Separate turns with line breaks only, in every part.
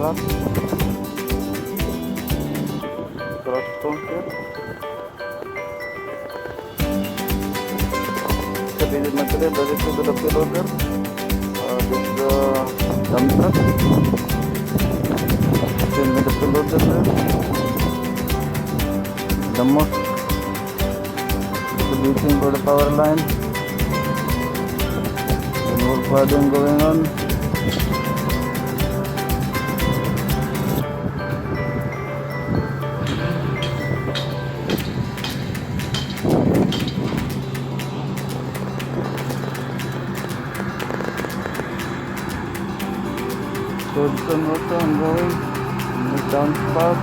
truck. Truck stone here. Sa gilid na sila, direct to the payload there. This is the dump truck. Still with the payload there. The most reaching for the power line. The more flooding going on. Good also ongoing in the downspout.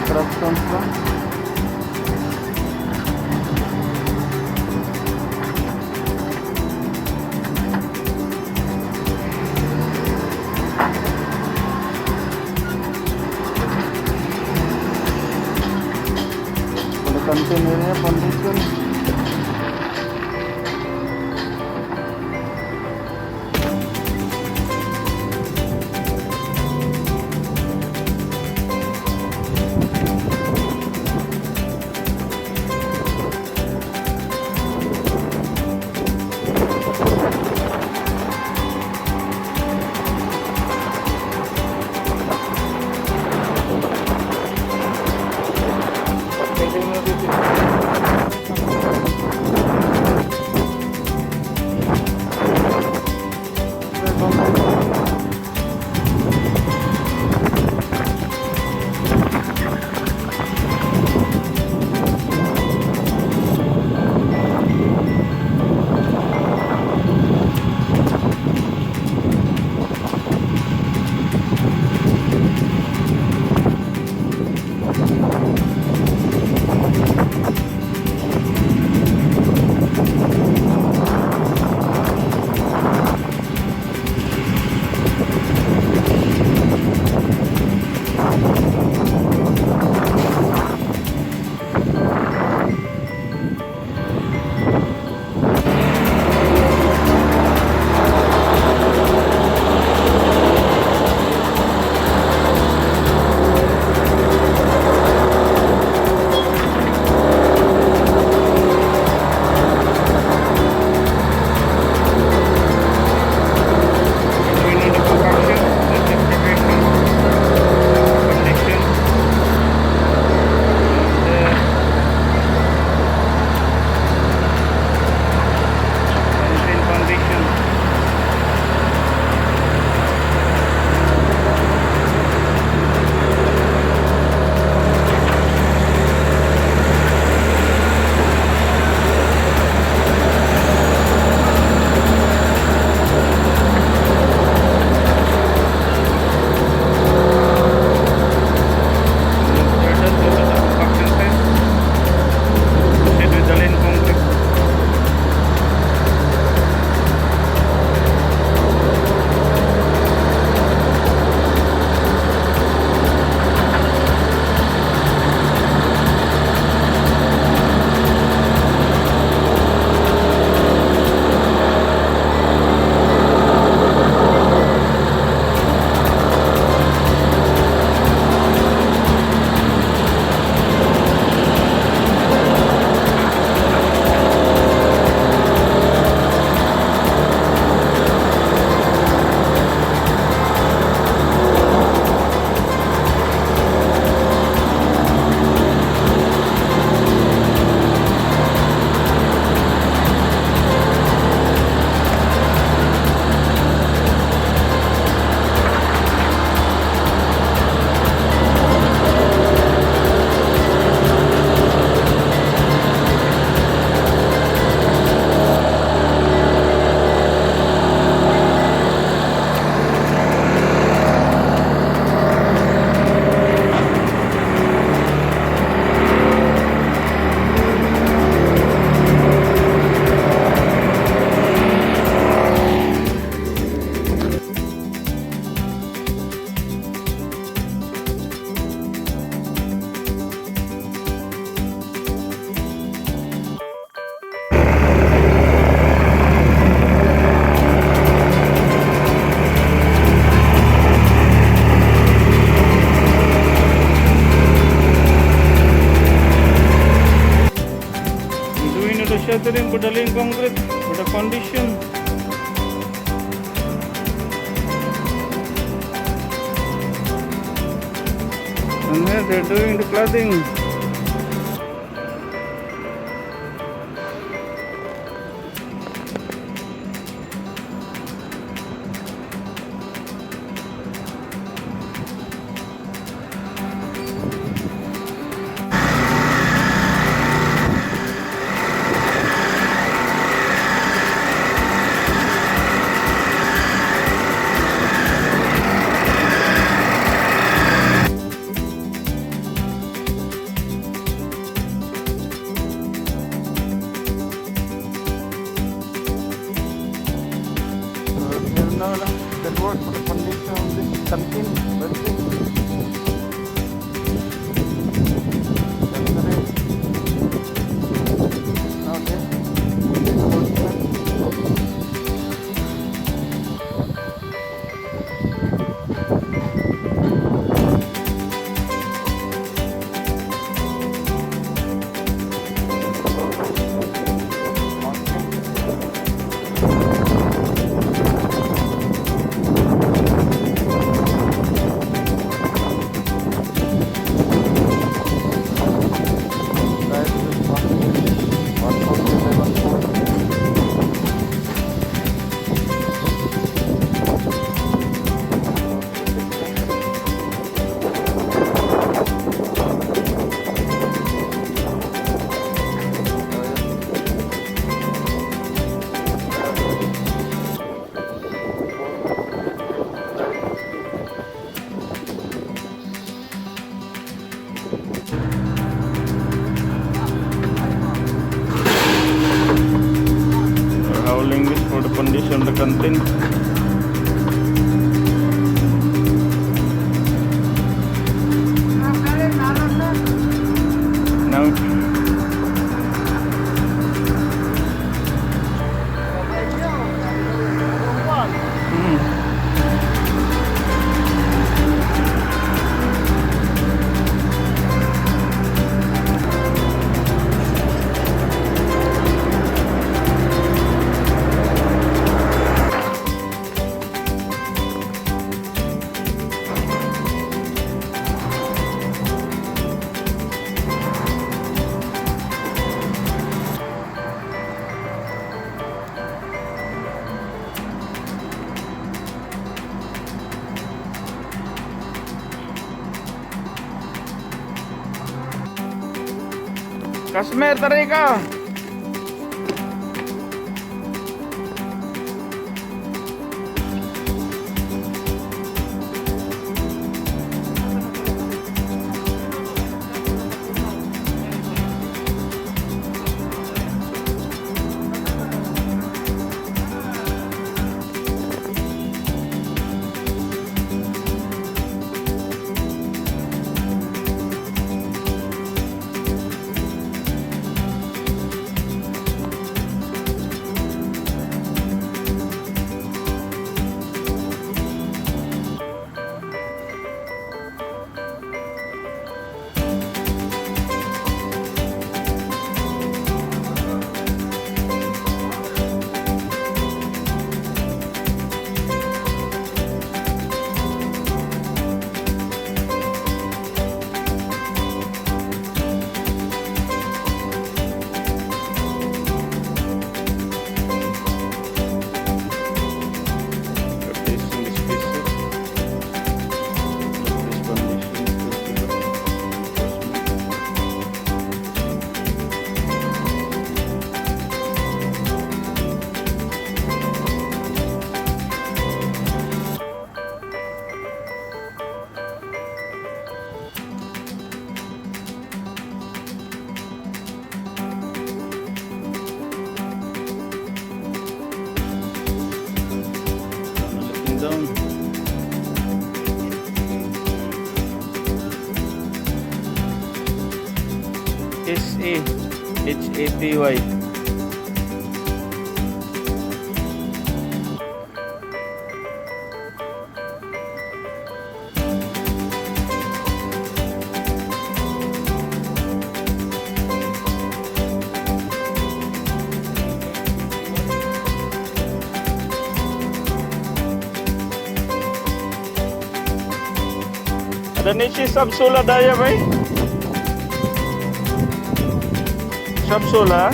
Traction from ito rin for the laying concrete, for the foundation. And here they're doing the cladding. That work for the foundation of this canteen. Let's see. That's the name. Okay. This workman. Howling is for the condition of the canteen. Now Kasmer, taray ka! Down. SAHATY. ada nishi subsoil daya bhai. Subsoil ha.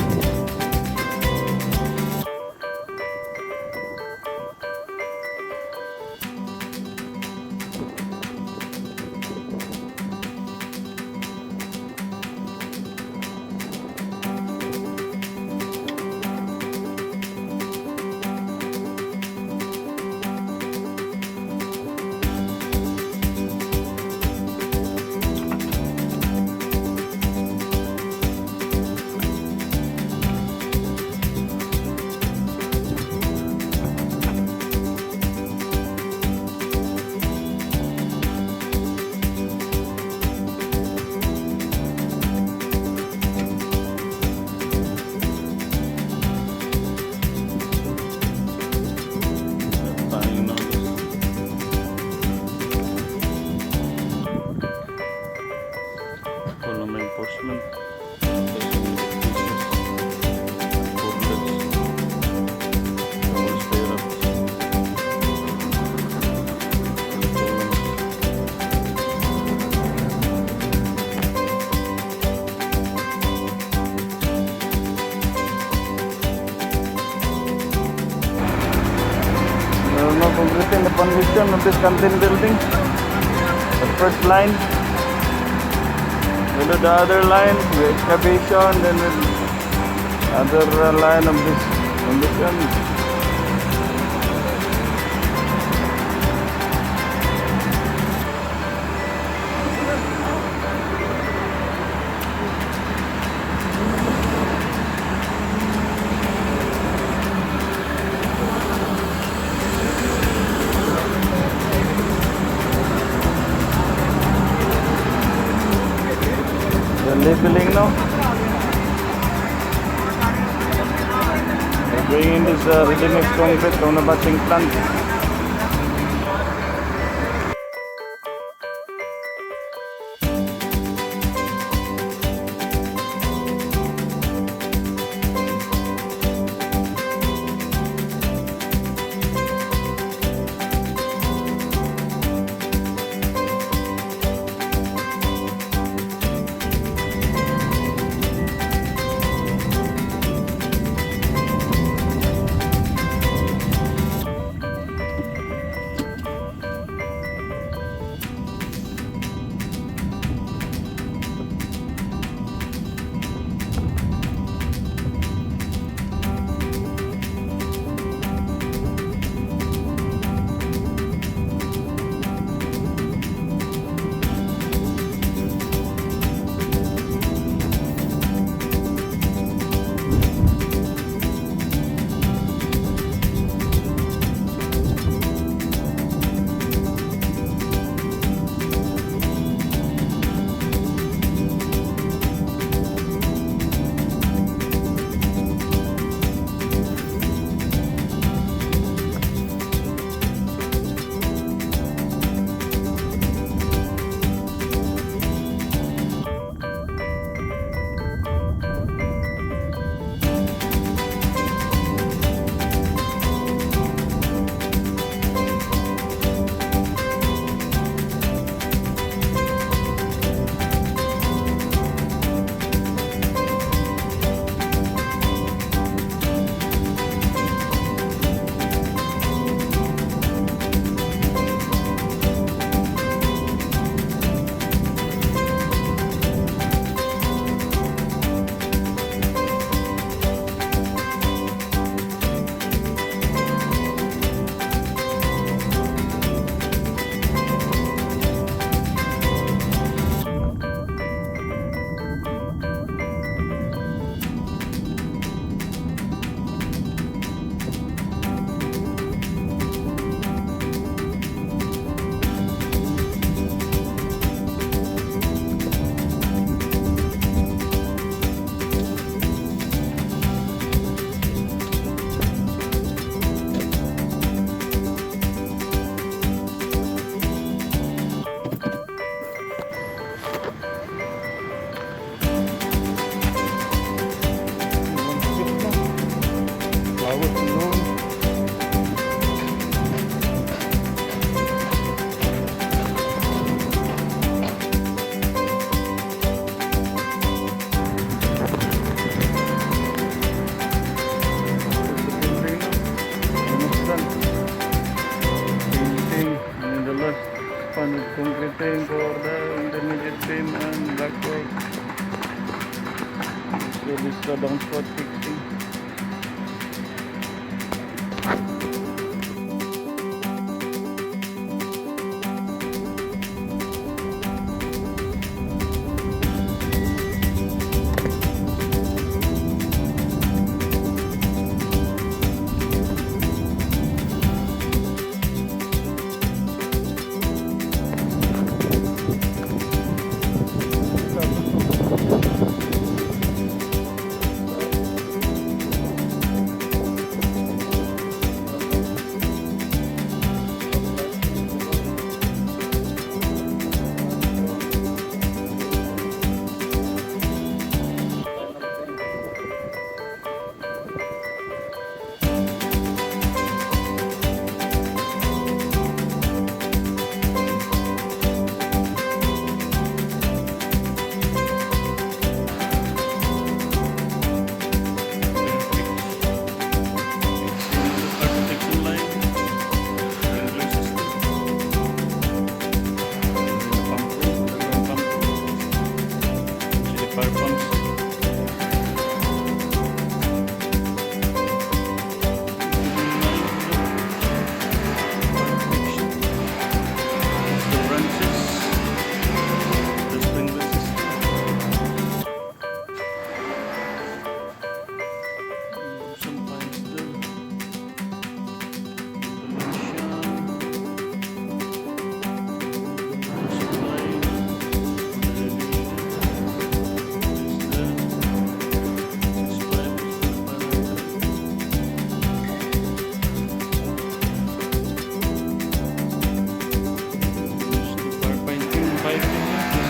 Enforcement. Now completing the foundation of this canteen building. The first line. We'll do the other line, the excavation, then we'll other line of this foundation. Labeling now. We're bringing this ready-mix concrete from the batching plant. go down for fixing.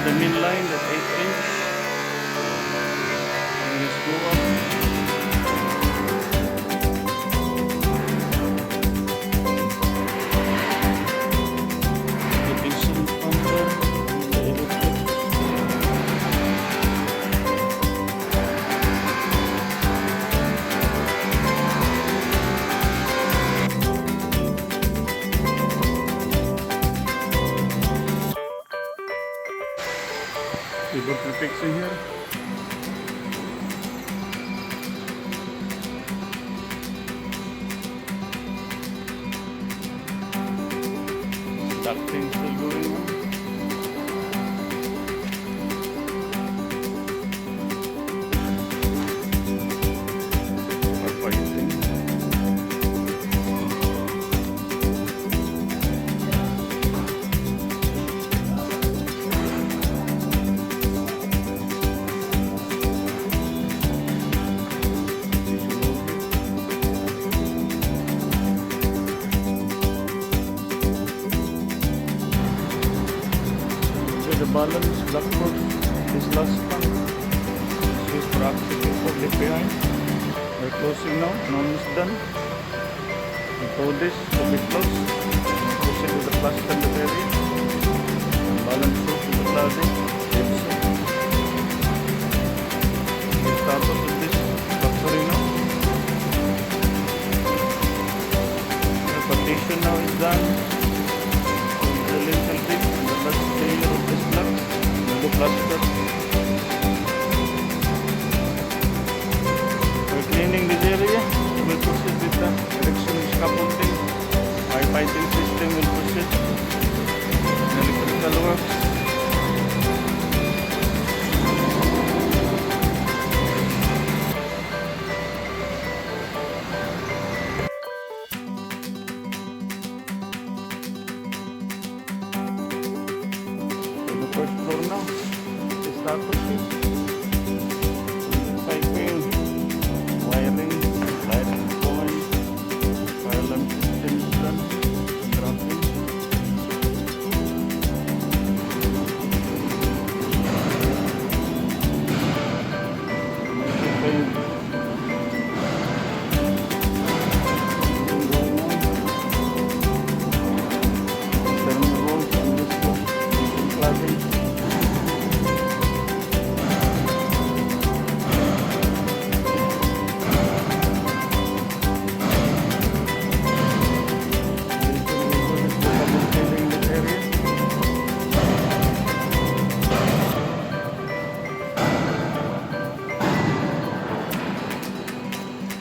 The main line, the 8-inch. Let's go up. Getting some under the electric. We got the fixing here. Ducting still going on. Fighting. The balance blackboard is last one. This is for activity for left behind. We're closing now. Now it's done. We throw this to be closed. Push it to the plus standard area. Balance through to the cladding. We start off with this factory now. The partition now is done. The lintel thing. Let's layer of this block, the plaster. We're cleaning this area. We'll proceed with the erection scaffolding. Our piping system will proceed. Electrical works. First floor now. This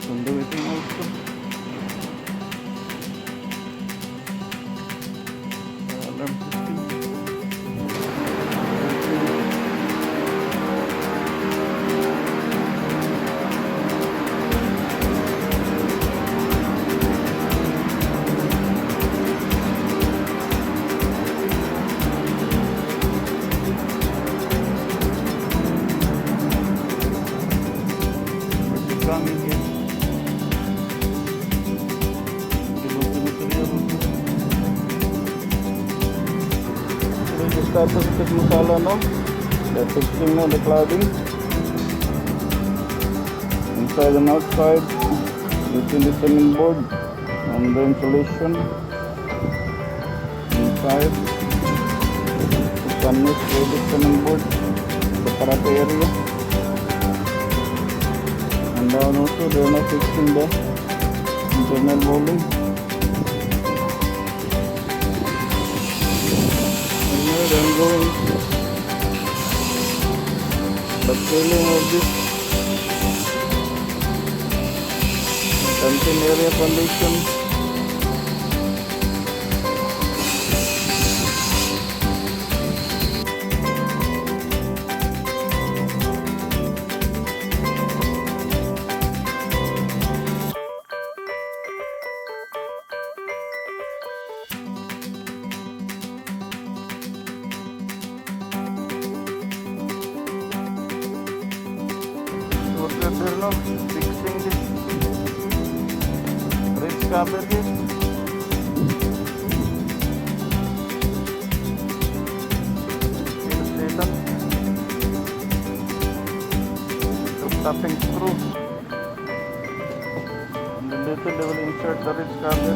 window waiting also. Alarm system. Coming here. Just start to put masala now. They're fixing now the cladding. Inside and outside. Using the cement board and the insulation. Inside. The canvas with the cement board. The karate area. And down also they are now fixing the internal molding. And here I am going the ceiling of this canteen area foundation. They're now fixing this ridge cover here. The tapping screw. And then later they will insert the ridge cover.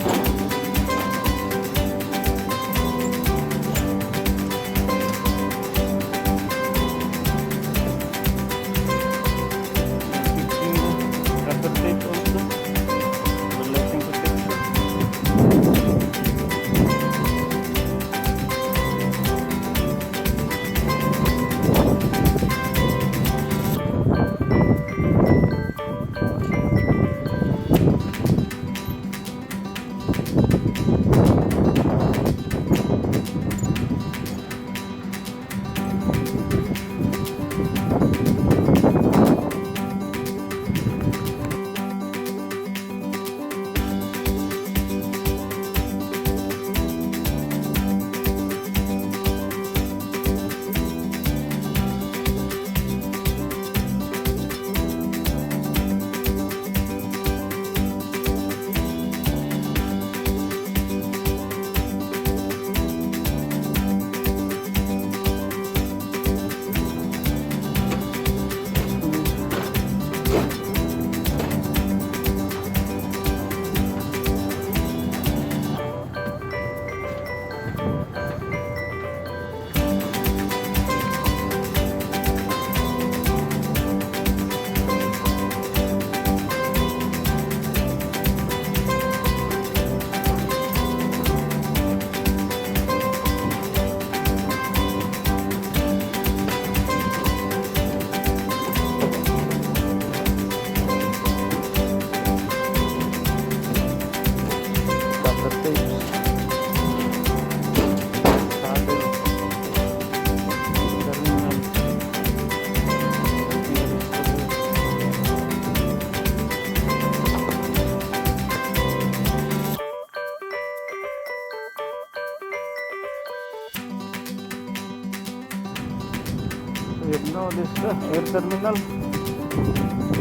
We have now this air terminal.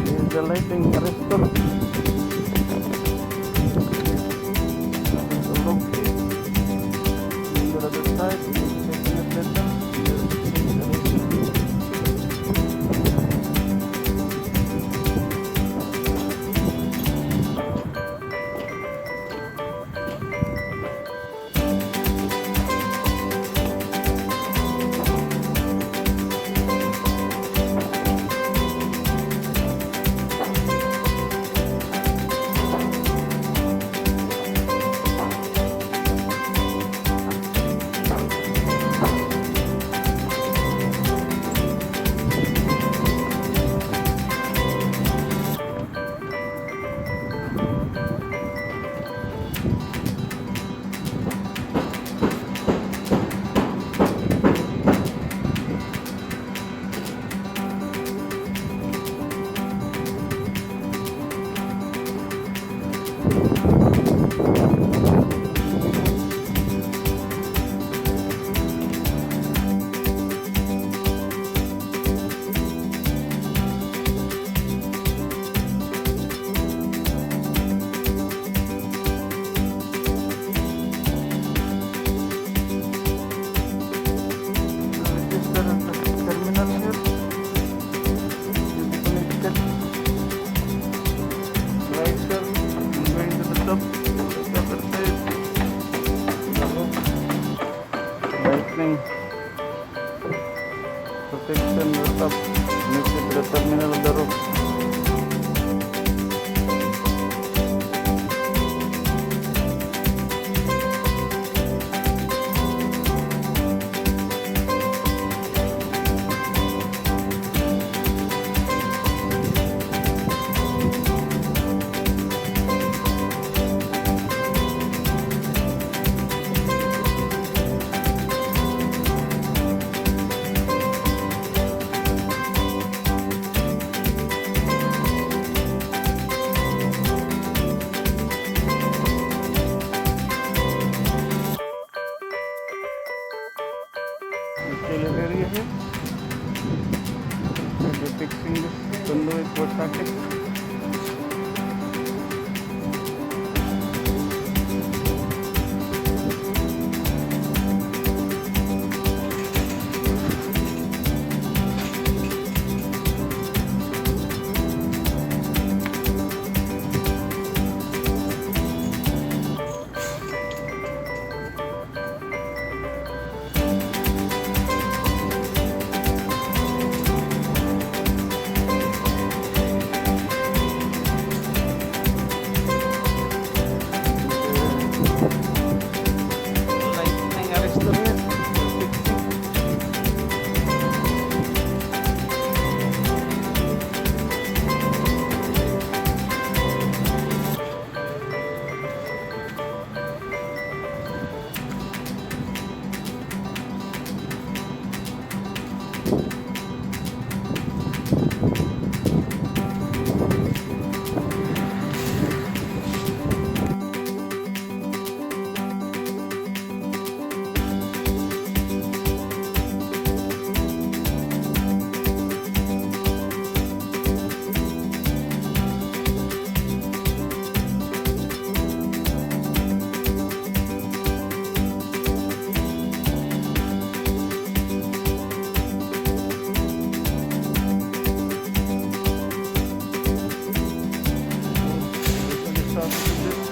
This is the lighting arrestor. So look here. On the other side, taking it better. started. Lightning arrestor yan. This one is started with this.